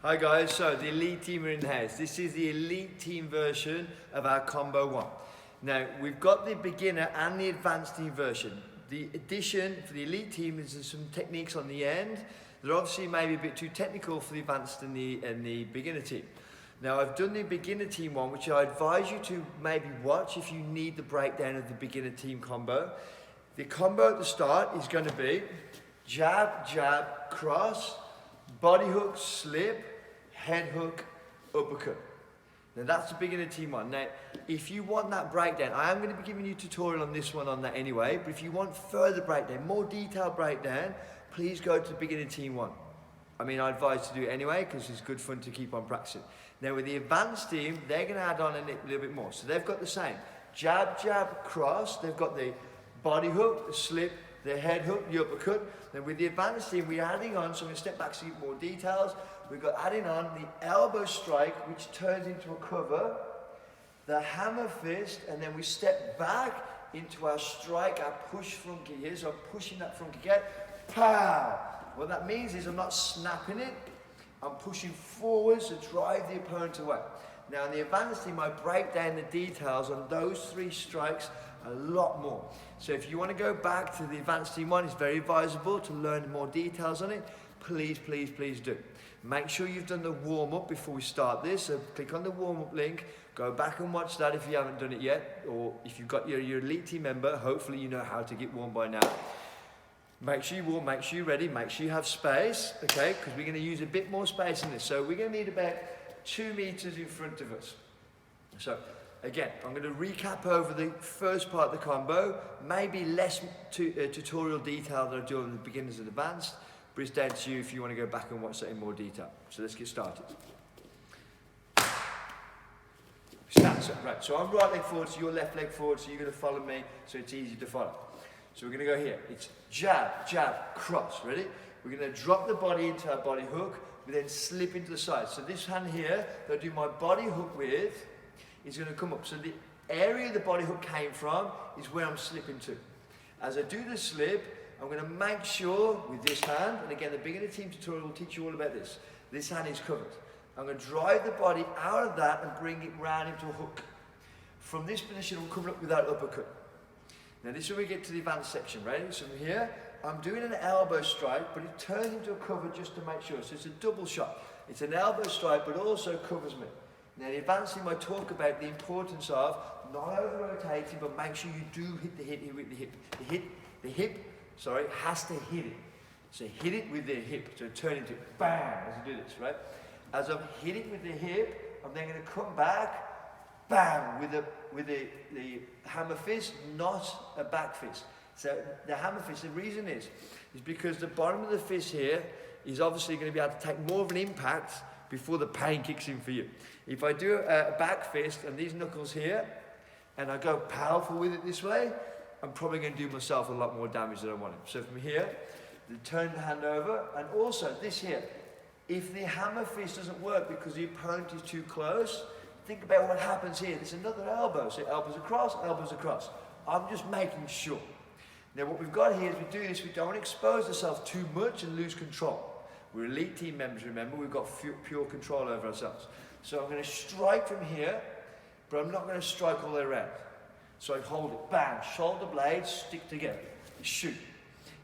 Hi guys, so the elite team are in the house. This is the elite team version of our combo one. Now we've got the beginner and the advanced team version. The addition for the elite team is there's some techniques on the end. They're obviously maybe a bit too technical for the advanced and the beginner team. Now I've done the beginner team one, which I advise you to maybe watch if you need the breakdown of the beginner team combo. The combo at the start is going to be jab, jab, cross, body hook, slip, head hook, uppercut. Now that's the beginner team one. Now, if you want that breakdown, I am going to be giving you a tutorial on this one on that anyway, but if you want further breakdown, more detailed breakdown, please go to the beginner team one. I mean, I advise to do it anyway, because it's good fun to keep on practicing. Now with the advanced team, they're going to add on a little bit more. So they've got the same jab, jab, cross. They've got the body hook, the slip, the head hook, the uppercut. Then with the advanced team, we're adding on, so I'm going to step back so you get more details. We've got adding on the elbow strike, which turns into a cover, the hammer fist, and then we step back into our strike, our push front kick here. So I'm pushing that front kick out, pow! What that means is I'm not snapping it, I'm pushing forwards to drive the opponent away. Now in the advanced team, I break down the details on those three strikes a lot more. So if you want to go back to the advanced team one, it's very advisable to learn more details on it. Please, please, please do. Make sure you've done the warm-up before we start this. So click on the warm-up link, go back and watch that if you haven't done it yet, or if you've got your elite team member, hopefully you know how to get warm by now. Make sure you warm, make sure you're ready, make sure you have space, okay, because we're going to use a bit more space in this. So we're going to need about 2 meters in front of us. So again, I'm going to recap over the first part of the combo, maybe less tutorial detail than I do on the beginners and advanced, but it's down to you if you want to go back and watch that in more detail. So let's get started. Stand, right, so I'm right leg forward, so you're left leg forward, so you're going to follow me, so it's easy to follow. So we're going to go here. It's jab, jab, cross. Ready? We're going to drop the body into our body hook. We then slip into the side. So this hand here that I do my body hook with is going to come up. So the area the body hook came from is where I'm slipping to. As I do the slip, I'm going to make sure with this hand, and again the beginner team tutorial will teach you all about this. This hand is covered. I'm going to drive the body out of that and bring it round into a hook. From this position, I'm coming up with that uppercut. Now this is where we get to the advanced section, right? So from here, I'm doing an elbow strike, but it turns into a cover just to make sure. So it's a double shot. It's an elbow strike, but also covers me. Now the advanced team, I talk about the importance of not over-rotating, but make sure you do hit the hip with the hip. The hip, has to hit it. So hit it with the hip. So turn into bam as you do this, right? As I'm hitting with the hip, I'm then going to come back, bam, with the hammer fist, not a back fist. So the hammer fist, the reason is because the bottom of the fist here is obviously going to be able to take more of an impact before the pain kicks in for you. If I do a back fist and these knuckles here, and I go powerful with it this way, I'm probably going to do myself a lot more damage than I want to. So from here, turn the hand over, and also this here, if the hammer fist doesn't work because the opponent is too close, think about what happens here. There's another elbow. So elbows across, elbows across. I'm just making sure. Now what we've got here is we do this, we don't expose ourselves too much and lose control. We're elite team members, remember, we've got pure control over ourselves. So I'm going to strike from here, but I'm not going to strike all the way around. So I hold it, bam, shoulder blades stick together, shoot.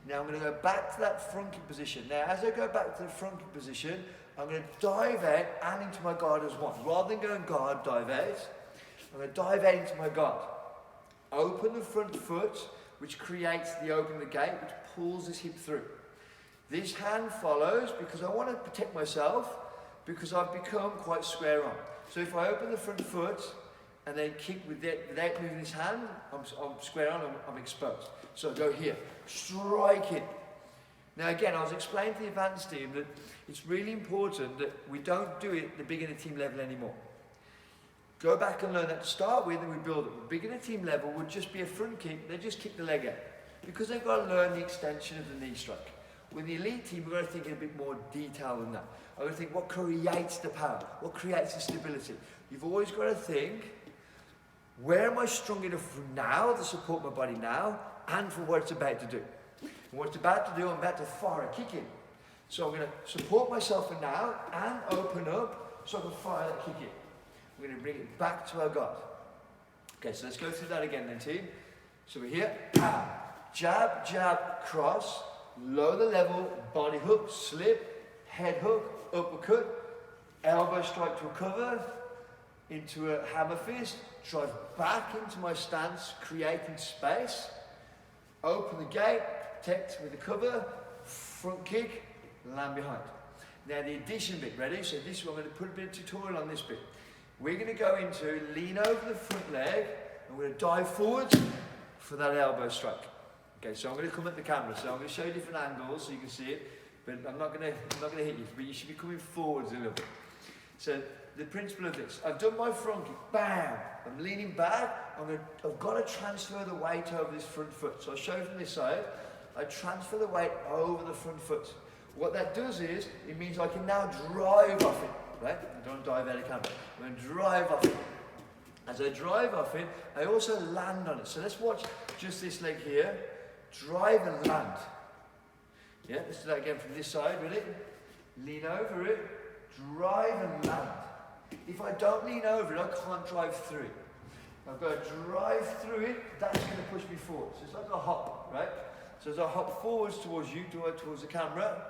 Now I'm going to go back to that front kick position. Now as I go back to the front kick position, I'm going to dive out and into my guard as one. Rather than going guard, dive out, I'm going to dive out into my guard. Open the front foot, which creates the opening of the gate, which pulls this hip through. This hand follows because I want to protect myself, because I've become quite square on. So if I open the front foot and then kick without moving this hand, I'm square on, I'm exposed. So I go here, strike it. Now again, I was explaining to the advanced team that it's really important that we don't do it at the beginner team level anymore. Go back and learn that to start with, and we build it. The beginner team level would just be a front kick, they just kick the leg out. Because they've got to learn the extension of the knee strike. With the elite team, we've got to think in a bit more detail than that. I've got to think what creates the power, what creates the stability. You've always got to think, where am I strong enough for now to support my body now, and for what it's about to do. And what it's about to do, I'm about to fire a kick in. So I'm going to support myself for now and open up so I can fire that kick in. We're going to bring it back to our guard. Okay, so let's go through that again then, team. So we're here, jab, jab, cross, lower the level, body hook, slip, head hook, uppercut, elbow strike to recover, into a hammer fist, drive back into my stance, creating space, open the gate, protect with the cover, front kick, land behind. Now the addition bit, ready? So this one, I'm going to put a bit of tutorial on this bit. We're going to go into lean over the front leg, and we're going to dive forwards for that elbow strike. Okay, so I'm going to come at the camera, so I'm going to show you different angles so you can see it, but I'm not going to hit you, but you should be coming forwards a little bit. So the principle of this, I've done my front kick, bam, I'm leaning back, I've got to transfer the weight over this front foot. So I'll show you from this side, I transfer the weight over the front foot. What that does is, it means I can now drive off it, right? I don't dive out of camera, I'm going to drive off it. As I drive off it, I also land on it. So let's watch just this leg here, drive and land. Yeah, let's do that again from this side, ready? Lean over it, drive and land. If I don't lean over it, I can't drive through it. I've got to drive through it, that's going to push me forward. So it's like a hop, right? So as I hop forwards towards you, towards the camera,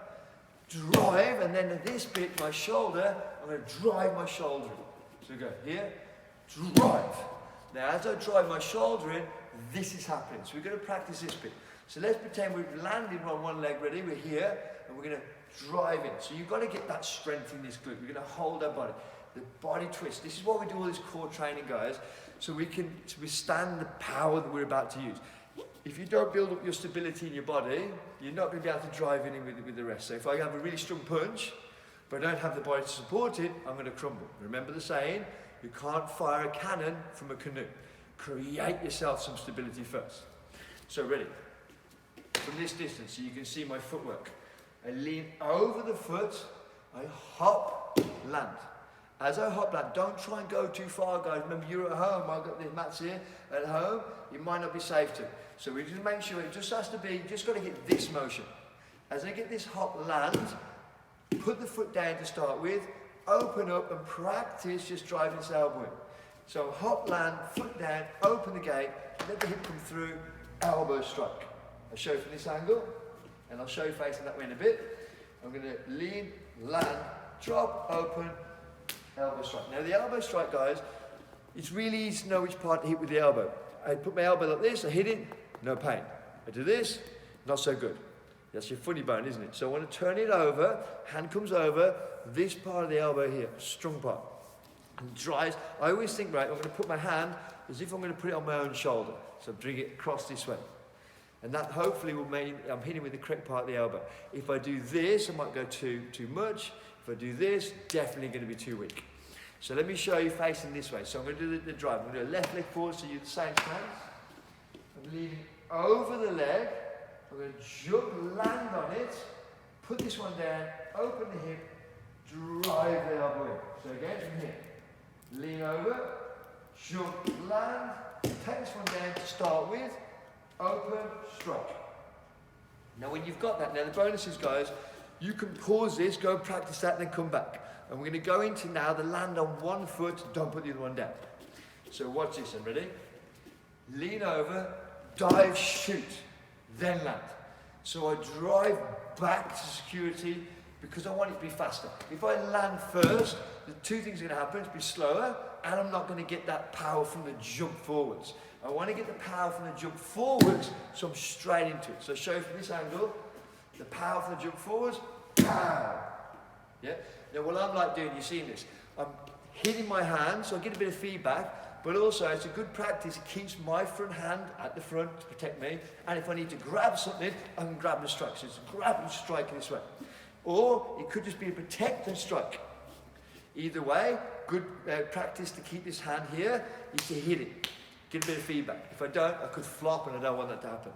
drive, and then at this bit, my shoulder, I'm going to drive my shoulder in. So go here, drive. Now as I drive my shoulder in, this is happening. So we're going to practice this bit. So let's pretend we've landed on one leg, ready? We're here, and we're going to drive in. So you've got to get that strength in this glute. We're going to hold our body. The body twist. This is why we do all this core training, guys, so we can withstand the power that we're about to use. If you don't build up your stability in your body, you're not going to be able to drive in with the rest. So if I have a really strong punch, but I don't have the body to support it, I'm going to crumble. Remember the saying, you can't fire a cannon from a canoe. Create yourself some stability first. So ready? From this distance, so you can see my footwork. I lean over the foot, I hop, land. As I hop land, don't try and go too far, guys. Remember, you're at home, I've got these mats here. At home, it might not be safe to. So we just make sure it just has to be, you just got to get this motion. As I get this hop land, put the foot down to start with, open up and practice just driving this elbow in. So hop land, foot down, open the gate, let the hip come through, elbow strike. I'll show you from this angle, and I'll show you facing that way in a bit. I'm going to lean, land, drop, open, elbow strike. Now the elbow strike, guys, it's really easy to know which part to hit with the elbow. I put my elbow like this, I hit it, no pain. I do this, not so good. That's your funny bone, isn't it? So I want to turn it over, hand comes over, this part of the elbow here, strong part. And drives. I always think, right, I'm going to put my hand as if I'm going to put it on my own shoulder. So bring it across this way. And that hopefully will mean I'm hitting with the correct part of the elbow. If I do this, I might go too much. If I do this, definitely going to be too weak. So let me show you facing this way. So I'm going to do the drive. I'm going to do a left leg forward, so you're the same stance. I'm leaning over the leg. I'm going to jump, land on it, put this one down, open the hip, drive the elbow in. So again, from here. Lean over, jump, land, take this one down to start with, open, strike. Now when you've got that, now the bonus is, guys, you can pause this, go and practice that, and then come back. And we're going to go into now the land on one foot, don't put the other one down. So watch this, and ready? Lean over, dive, shoot, then land. So I drive back to security because I want it to be faster. If I land first, the two things are going to happen. It's be slower, and I'm not going to get that power from the jump forwards. I want to get the power from the jump forwards, so I'm straight into it. So show you from this angle, the power from the jump forwards, pow! Yeah? Now what I'm like doing, you're seeing this, I'm hitting my hand, so I get a bit of feedback, but also it's a good practice. It keeps my front hand at the front to protect me, and if I need to grab something, I can grab and strike. So it's grab and strike this way. Or it could just be a protect and strike. Either way, good practice to keep this hand here is to hit it. Get a bit of feedback. If I don't, I could flop, and I don't want that to happen.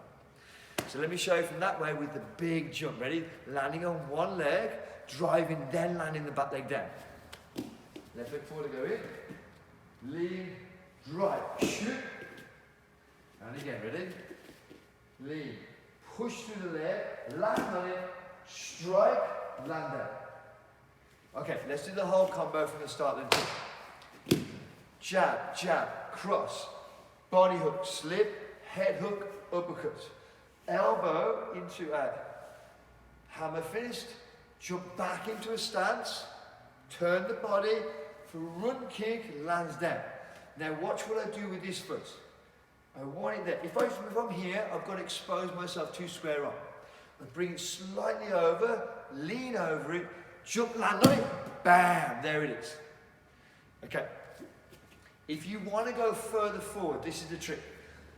So let me show you from that way with the big jump. Ready? Landing on one leg, driving, then landing the back leg down. Left leg forward to go in. Lean, drive, shoot. And again, ready? Lean, push through the leg, land on it, strike, land down. Okay, let's do the whole combo from the start then. Jab, jab, cross, body hook, slip, head hook, uppercut. Elbow into a hammer fist, jump back into a stance, turn the body, for run kick, lands down. Now watch what I do with this foot. I want it there. If I'm here, I've got to expose myself to square arm. I bring it slightly over, lean over it, jump, land on it, bam, there it is. Okay. If you want to go further forward, this is the trick.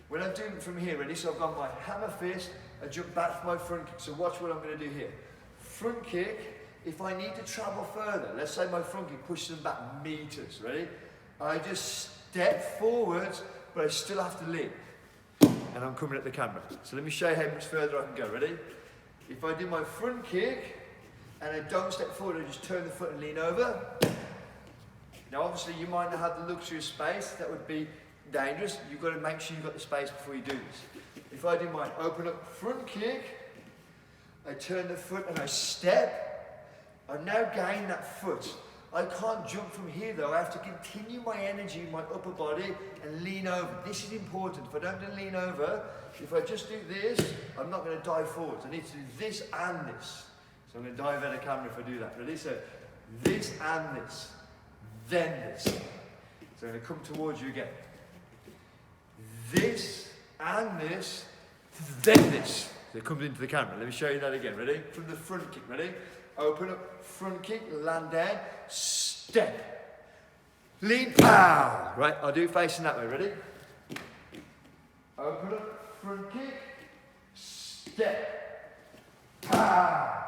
When I'm doing it from here, ready? So I've got my hammer fist, I jump back for my front kick. So watch what I'm going to do here. Front kick, if I need to travel further, let's say my front kick pushes them back meters, ready? I just step forwards, but I still have to lean. And I'm coming at the camera. So let me show you how much further I can go, ready? If I do my front kick, and I don't step forward, I just turn the foot and lean over. Now obviously you might not have the luxury of space, that would be dangerous. You've got to make sure you've got the space before you do this. If I do my open up front kick, I turn the foot and I step, I've now gained that foot. I can't jump from here though, I have to continue my energy in my upper body and lean over. This is important. If I don't lean over, if I just do this, I'm not going to dive forwards. I need to do this and this. So I'm going to dive out of camera if I do that. Ready? So this and this, then this. So I'm going to come towards you again. This and this, then this. So it comes into the camera. Let me show you that again. Ready? From the front kick. Ready? Open up, front kick, land down, step. Lean, pow. Right? I'll do it facing that way. Ready? Open up, front kick, step, pow.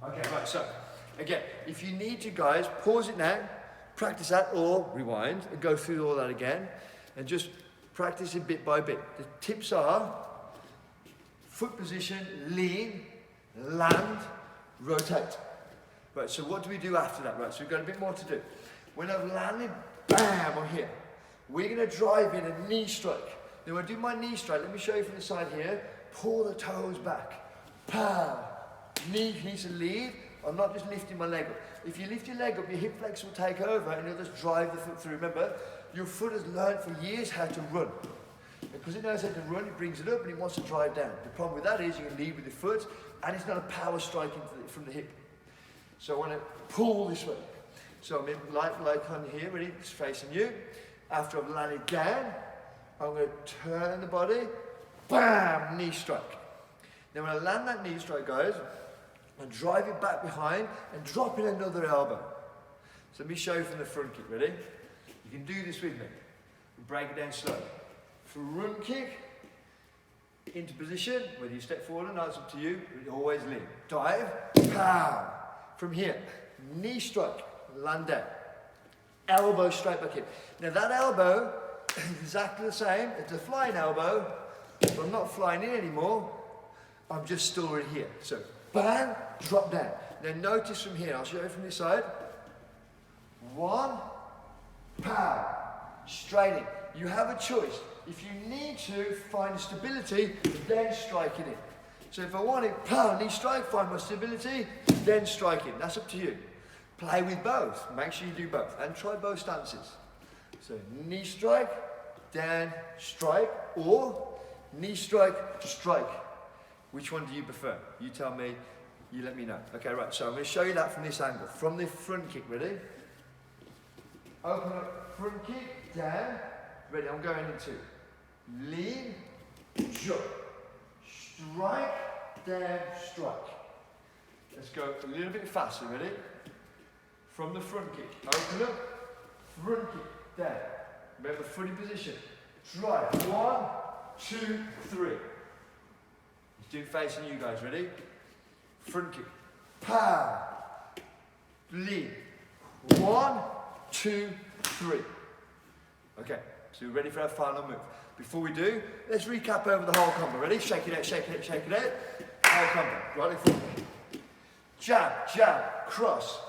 Okay, right, so, again, if you need to, guys, pause it now, practice that, or rewind, and go through all that again, and just practice it bit by bit. The tips are, foot position, lean, land, rotate. Right, so what do we do after that? Right, so we've got a bit more to do. When I've landed, bam, I'm here. We're going to drive in a knee strike. Now, when I do my knee strike, let me show you from the side here, pull the toes back, pow. Knee needs to lead. I'm not just lifting my leg up. If you lift your leg up, your hip flex will take over and you'll just drive the foot through. Remember, your foot has learned for years how to run. Because it knows how to run, it brings it up and it wants to drive down. The problem with that is you can lead with the foot and it's not a power strike from the hip. So I want to pull this way. So I'm in like on here, ready, it's facing you. After I've landed down, I'm going to turn the body, bam, knee strike. Now when I land that knee strike, guys, and drive it back behind and drop in another elbow. So let me show you from the front kick, ready? You can do this with me. Break it down slowly. Front kick, into position, whether you step forward or not, it's up to you, but always lean. Dive, pow. From here, knee strike, land down. Elbow straight back in. Now that elbow is exactly the same. It's a flying elbow, but I'm not flying in anymore. I'm just still in here. So bang, drop down. Now notice from here, I'll show you from this side. One, pow, straight in. You have a choice. If you need to find stability, then strike it in. So if I want it, pow, knee strike, find my stability, then strike in. That's up to you. Play with both. Make sure you do both. And try both stances. So knee strike, down, strike, or knee strike, strike. Which one do you prefer? You tell me, you let me know. Okay, right, so I'm going to show you that from this angle. From the front kick, ready? Open up, front kick, down. Ready, I'm going into lean, jump, strike, down, strike. Let's go a little bit faster, ready? From the front kick, open up, front kick, down. Remember, foot in position. Drive, 1, 2, 3. Let's do it facing you guys, ready? Front kick, pow, lean, 1, 2, 3. Okay, so we're ready for our final move. Before we do, let's recap over the whole combo. Ready? Shake it out, shake it out, shake it out. Whole combo, right leg forward. Jab, jab, cross,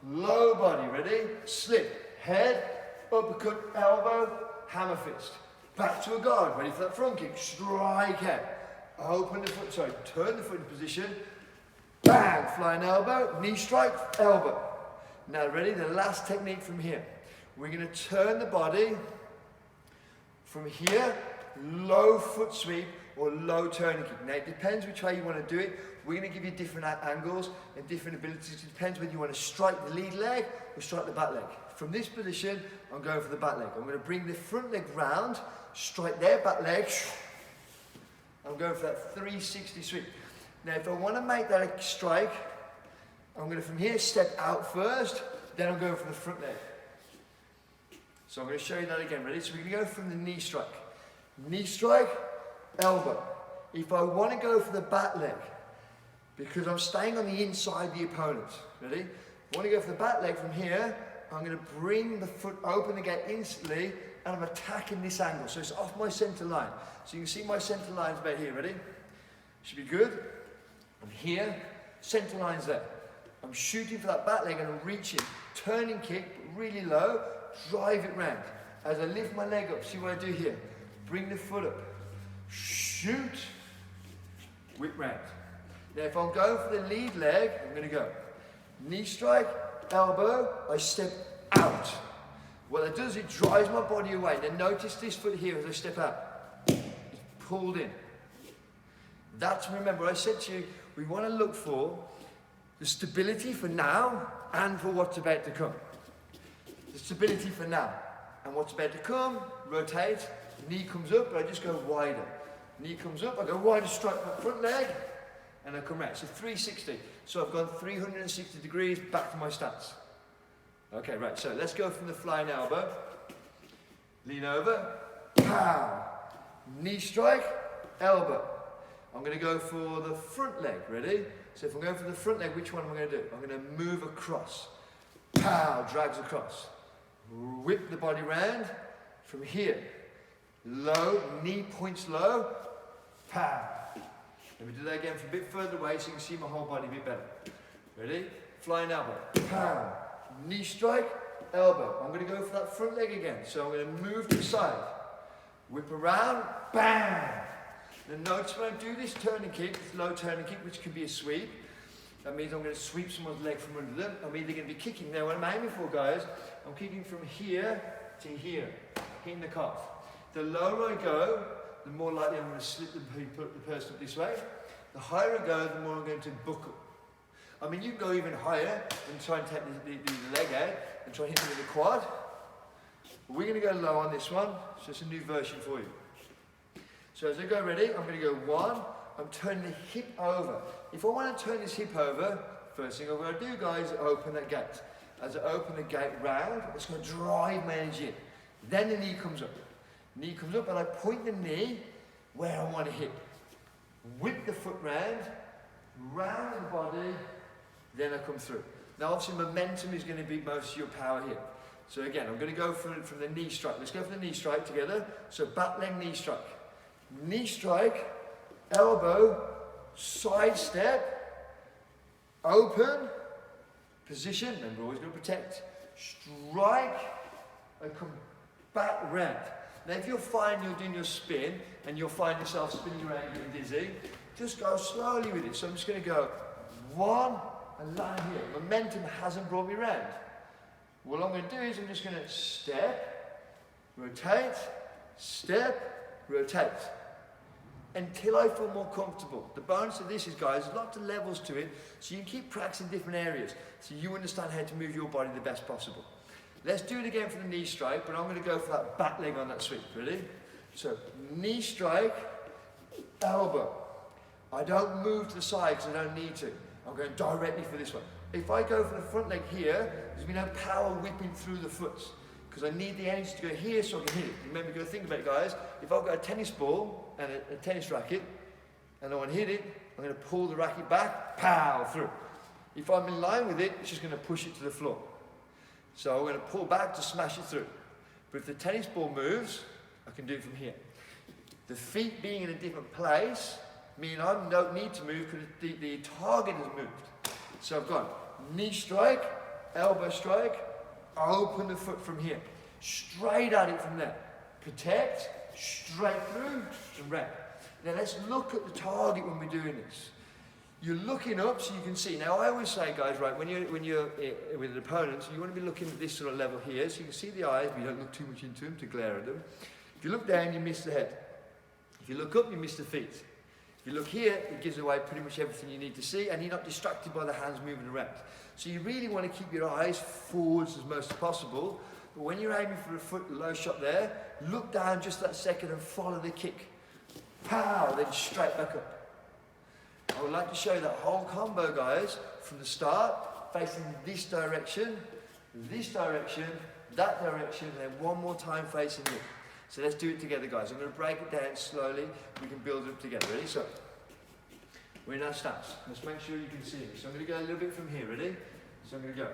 low body, ready? Slip, head, uppercut, elbow, hammer fist. Back to a guard, ready for that front kick. Strike out. Open the foot, sorry, turn the foot in position. bang, flying elbow, knee strike, elbow. Now ready, the last technique from here. We're going to turn the body from here, low foot sweep or low turning kick. Now it depends which way you want to do it. We're going to give you different angles and different abilities. It depends whether you want to strike the lead leg or strike the back leg. From this position, I'm going for the back leg. I'm going to bring the front leg round, strike their back leg. I'm going for that 360 sweep. Now if I want to make that a strike, I'm going to from here step out first, then I'm going for the front leg. So I'm going to show you that again. Ready? So we're going to go from the knee strike. Knee strike, elbow. If I want to go for the back leg, because I'm staying on the inside of the opponent. Ready? I want to go for the back leg from here. I'm going to bring the foot open again instantly, and I'm attacking this angle. So it's off my center line. So you can see my center line's about here. Ready? Should be good. I'm here. Center line's there. I'm shooting for that back leg and I'm reaching. Turning kick, but really low. Drive it round. As I lift my leg up, see what I do here. Bring the foot up. Shoot. Whip round. Now if I'm going for the lead leg, I'm going to go knee strike, elbow, I step out. What that does, it drives my body away. Now notice this foot here as I step out. It's pulled in. That's, remember I said to you, we want to look for the stability for now and for what's about to come. The stability for now and what's about to come, rotate, knee comes up, but I just go wider. Knee comes up, I go wider, strike my front leg, and I come round. So 360. So I've gone 360 degrees back to my stance. Okay, right, so let's go from the flying elbow. Lean over, pow. Knee strike, elbow. I'm going to go for the front leg, ready? So if I'm going for the front leg, which one am I going to do? I'm going to move across. Pow, drags across. Whip the body round from here. Low, knee points low, pow. Let me do that again from a bit further away so you can see my whole body a bit better. Ready? Flying elbow, pow. Knee strike, elbow. I'm going to go for that front leg again. So I'm going to move to the side. Whip around, bang. Now notice when I do this turning kick, this low turning kick, which can be a sweep. That means I'm going to sweep someone's leg from under them. I'm either going to be kicking. Now what I'm aiming for, guys, I'm kicking from here to here, hitting the calf. The lower I go, the more likely I'm going to slip the person this way. The higher I go, the more I'm going to buckle. I mean, you can go even higher and try and take the leg out and try and hit me with the quad. But we're going to go low on this one, so it's a new version for you. So as I go ready, I'm going to go one, I'm turning the hip over. If I want to turn this hip over, first thing I'm going to do, guys, is open that gate. As I open the gate round, it's going to drive my energy in. Then the knee comes up. Knee comes up and I point the knee where I want to hit. Whip the foot round the body, then I come through. Now obviously momentum is going to be most of your power here. So again, I'm going to go from the knee strike. Let's go for the knee strike together. So back leg knee strike. Knee strike, elbow, side step, open, position, remember always going to protect, strike, and come back round. Now if you're finding you're doing your spin, and you'll find yourself spinning around getting dizzy, just go slowly with it. So I'm just going to go one, and land here. Momentum hasn't brought me round. What I'm going to do is I'm just going to step, step, rotate. Until I feel more comfortable. The bonus of this is, guys, there's lots of levels to it, so you can keep practicing different areas, so you understand how to move your body the best possible. Let's do it again for the knee strike, but I'm going to go for that back leg on that sweep. Ready? So, knee strike, elbow. I don't move to the side because I don't need to. I'm going directly for this one. If I go for the front leg here, there's been no power whipping through the foot, because I need the energy to go here so I can hit it. Remember, you've got to think about it, guys. If I've got a tennis ball and a tennis racket, and I want to hit it, I'm going to pull the racket back, pow, through. If I'm in line with it, it's just going to push it to the floor. So I'm going to pull back to smash it through. But if the tennis ball moves, I can do it from here. The feet being in a different place mean I don't need to move because the target has moved. So I've gone knee strike, elbow strike, open the foot from here. Straight at it from there. Protect, straight through, and round. Now let's look at the target when we're doing this. You're looking up so you can see. Now I always say, guys, right, when you're with an opponent, you want to be looking at this sort of level here, so you can see the eyes, but you don't look too much into them to glare at them. If you look down, you miss the head. If you look up, you miss the feet. If you look here, it gives away pretty much everything you need to see, and you're not distracted by the hands moving around. So you really want to keep your eyes forwards as much as possible, but when you're aiming for a foot low shot there, look down just that second and follow the kick. Pow, then straight back up. I would like to show you that whole combo, guys, from the start, facing this direction, that direction, and then one more time facing you. So let's do it together, guys. I'm going to break it down slowly. We can build it up together. Ready? So, we're in our stance. Let's make sure you can see me. So I'm going to go a little bit from here. Ready? So I'm going to go.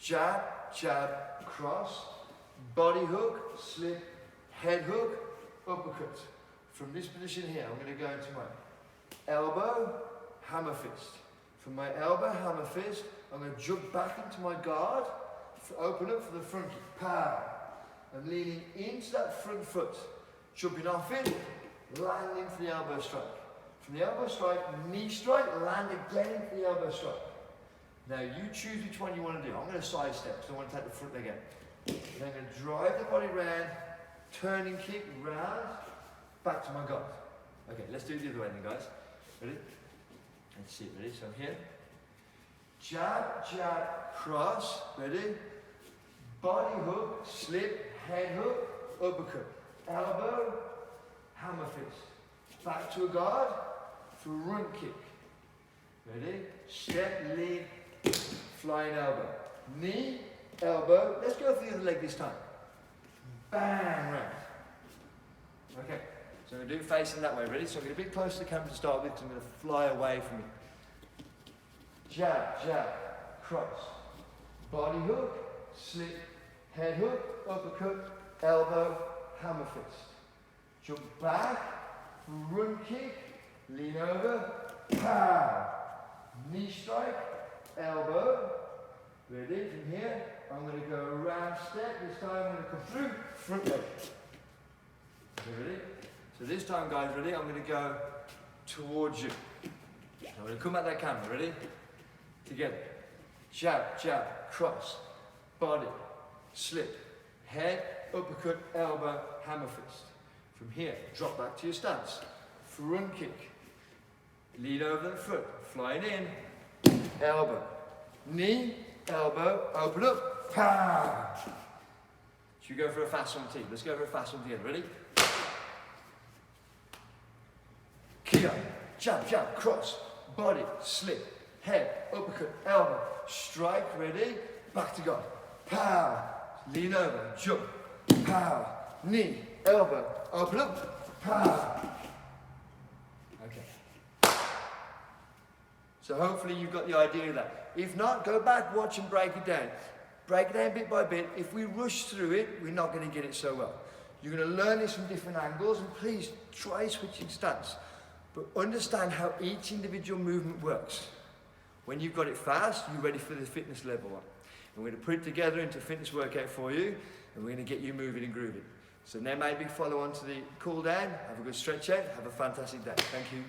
Jab, jab, cross, body hook, slip, head hook, uppercut. From this position here, I'm going to go into my elbow, hammer fist. From my elbow, hammer fist, I'm going to jump back into my guard, open up for the front kick. Pow! I'm leaning into that front foot, jumping off it, landing for the elbow strike. From the elbow strike, knee strike, land again for the elbow strike. Now you choose which one you want to do. I'm going to sidestep, so I want to take the front leg in. Then I'm going to drive the body round, turning kick, round, back to my guard. Okay, let's do it the other way then, guys. Ready? Let's see it. Ready? So I'm here. Jab, jab, cross. Ready? Body hook, slip, head hook, uppercut. Elbow, hammer fist. Back to a guard, front kick. Ready? Step, lead, flying elbow. Knee, elbow. Let's go for the other leg this time. Bang, round. Okay. So I'm going to do it facing that way, ready? So I'm going to be close to the camera to start with, because I'm going to fly away from it. Jab, jab, cross. Body hook, slip, head hook, uppercut, elbow, hammer fist. Jump back, front kick, lean over, pow. Knee strike, elbow. Ready? From here, I'm going to go around step. This time I'm going to come through, front leg. Okay, ready? So this time, guys, ready? I'm going to go towards you. So I'm going to come at that camera, ready? Together. Jab, jab, cross, body, slip, head, uppercut, elbow, hammer fist. From here, drop back to your stance. Front kick. Lead over the foot, flying in, elbow. Knee, elbow, open up, pow! Should we go for a fast one, team? Let's go for a fast one together, ready? Kick up, jab, jab, cross, body, slip, head, uppercut, elbow, strike, ready, back to God, pow, lean over, jump, pow, knee, elbow, open up, pow. Okay. So hopefully you've got the idea of that. If not, go back, watch and break it down. Break it down bit by bit. If we rush through it, we're not going to get it so well. You're going to learn this from different angles, and please try switching stance. But understand how each individual movement works. When you've got it fast, you're ready for the fitness level one. And we're going to put it together into a fitness workout for you, and we're going to get you moving and grooving. So now maybe follow on to the cool down, have a good stretch out, have a fantastic day. Thank you.